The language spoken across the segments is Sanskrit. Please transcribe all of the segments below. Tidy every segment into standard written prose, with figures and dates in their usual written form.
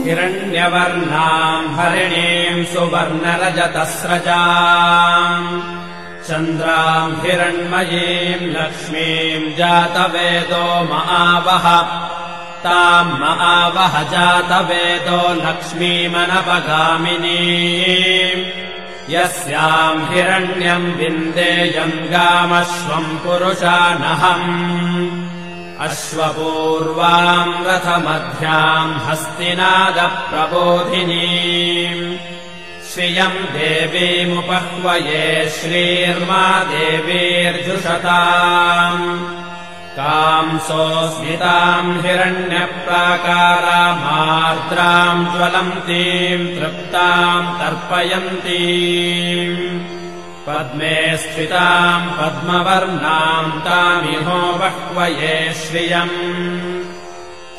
हिरण्यवर्णाम् हरिणीम् सुवर्णरजतस्रजाम् चन्द्राम् हिरण्मयीम् लक्ष्मीम् जातवेदो महावह ताम् महावह जातवेदो लक्ष्मीमनपगामिनीम् यस्याम् हिरण्यम् विन्देयम् गामश्वम् पुरुषानहम् अश्वपूर्वाम् रथमध्याम् हस्तिनादप्रबोधिनीम् श्रियम् देवीमुपह्वये श्रीर्मा देवीर्जुषताम् कांसोऽस्मिताम् हिरण्यप्राकारामार्द्राम् ज्वलन्तीम् तृप्ताम् तर्पयन्तीम् पद्मे स्थिताम् पद्मवर्णाम् तामिहो बह्वये श्रियम्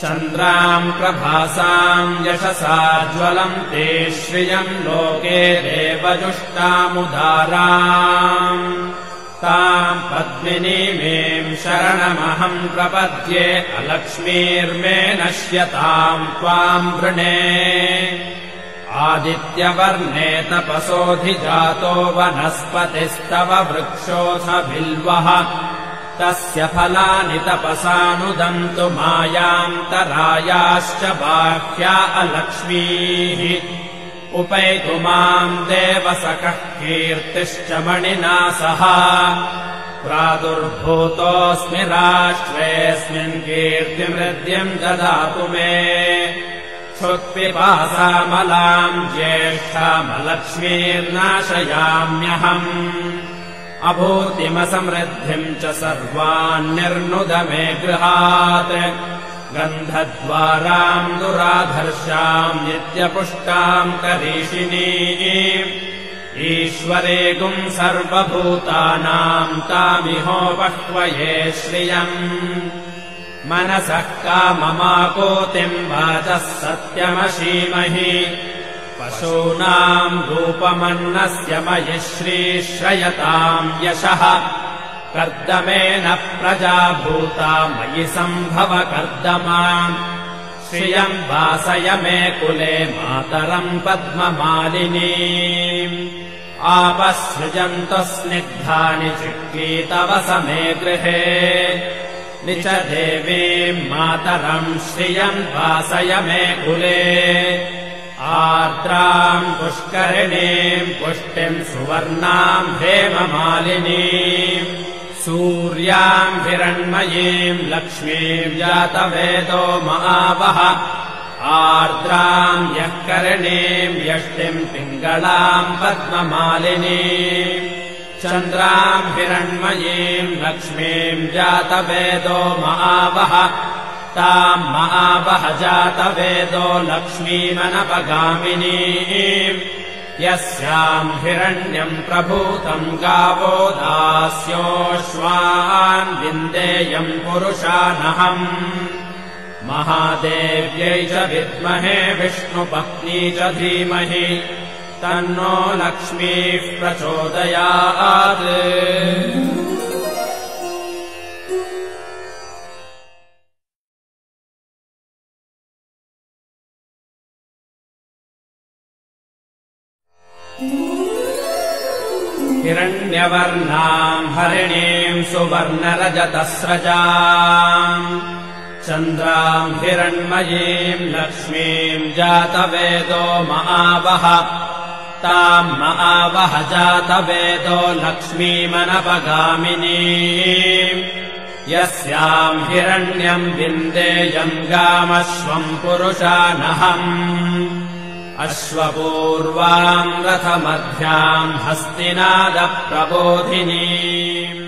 चन्द्राम् प्रभासाम् यशसा ज्वलन्ते श्रियम् लोके देवजुष्टामुदाराम् ताम् पद्मिनीमेम् शरणमहम् प्रपद्ये अलक्ष्मीर्मे नश्यताम् त्वाम् वृणे आदित्यवर्णे तपसोऽधिजातो वनस्पतिस्तव वृक्षोऽथ बिल्वः तस्य फलानि तपसानुदन्तु मायान्तरायाश्च बाह्या अलक्ष्मीः उपैतु माम् देवसखः कीर्तिश्च मणिना सह प्रादुर्भूतोऽस्मि राष्ट्रेऽस्मिन् कीर्तिमृद्यम् ददातु मे क्षुत्पिपासामलाम् ज्येष्ठामलक्ष्मीर्नाशयाम्यहम् अभूतिमसमृद्धिम् च सर्वान्निर्नुद मे गृहात् गन्धद्वाराम् दुराधर्षाम् नित्यपुष्टाम् करीषिणीम् ईश्वरेगुम् सर्वभूतानाम् तामिहो बह्वये श्रियम् मनसः काममाकोतिम् वाचः सत्यमशीमहि पशूनाम् रूपमन्नस्य मयि श्रीश्रयताम् यशः कर्दमेन प्रजा भूता मयि सम्भव कर्दमा श्रियम् वासय मे कुले मातरम् पद्ममालिनीम् आपसृजन्तु स्निग्धानि चिक्लीतवस मे गृहे निच देवीम् मातरम् श्रियम् वासय मे कुले आर्द्राम् पुष्करिणीम् पुष्टिम् सुवर्णाम् हेममालिनीम् सूर्याम् हिरण्मयीम् लक्ष्मीम् जातवेदो महावह आर्द्राम् यः करिणीम् यष्टिम् पिङ्गलाम् पद्ममालिनीम् चन्द्राम् हिरण्मयीम् लक्ष्मीम् जातवेदो महावह ताम् महावह जातवेदो लक्ष्मीमनपगामिनीम् यस्याम् हिरण्यम् प्रभूतम् गावो दास्योऽश्वान् विन्देयम् पुरुषानहम् महादेव्यै च विद्महे विष्णुपत्नी च धीमहि तन्नो लक्ष्मीः प्रचोदयात् हिरण्यवर्णाम् हरिणीम् सुवर्णरजतस्रजाम् चन्द्राम् हिरण्मयीम् लक्ष्मीम् जातवेदो महावह ताम् महावह जातवेदो लक्ष्मीमनपगामिनीम् यस्याम् हिरण्यम् विन्देयम् गामश्वम् पुरुषानहम् अश्वपूर्वाम् रथमध्याम् हस्तिनादप्रबोधिनीम्